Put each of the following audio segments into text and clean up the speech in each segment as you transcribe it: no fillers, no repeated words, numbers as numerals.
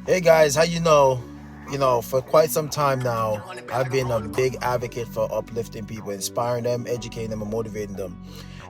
Hey guys, how for quite some time now, I've been a big advocate for uplifting people, inspiring them, educating them, and motivating them.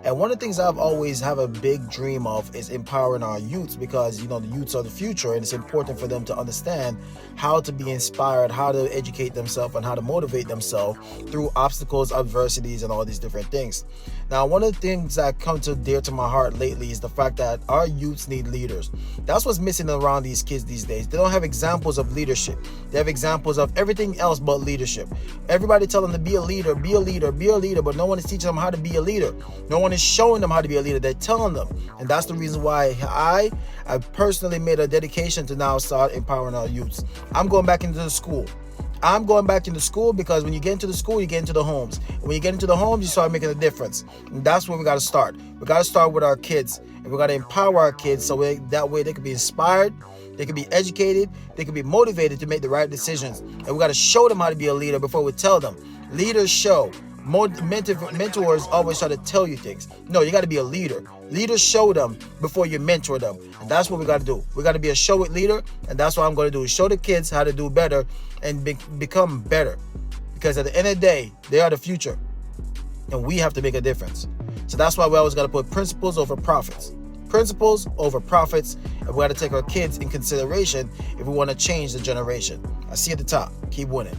And one of the things I've always have a big dream of is empowering our youths because the youths are the future, and it's important for them to understand how to be inspired, how to educate themselves, and how to motivate themselves through obstacles, adversities, and all these different things. Now, one of the things that come to dear to my heart lately is the fact that our youths need leaders. That's what's missing around these kids these days. They don't have examples of leadership. They have examples of everything else but leadership. Everybody tell them to be a leader, be a leader, be a leader, but no one is teaching them how to be a leader. No one is showing them how to be a leader. They're telling them. And that's the reason why I personally made a dedication to now start empowering our youths. I'm going back into the school. I'm going back into school because when you get into the school, you get into the homes. And when you get into the homes, you start making a difference. And that's where we got to start. We got to start with our kids. And we got to empower our kids so that way they can be inspired, they can be educated, they can be motivated to make the right decisions. And we got to show them how to be a leader before we tell them. Leaders show. Mentors always try to tell you things. No, you got to be a leader. Leaders show them before you mentor them. And that's what we got to do. We got to be a show it leader. And that's what I'm going to do. Show the kids how to do better and become better. Because at the end of the day, they are the future. And we have to make a difference. So that's why we always got to put principles over profits. Principles over profits. And we got to take our kids in consideration if we want to change the generation. I see you at the top. Keep winning.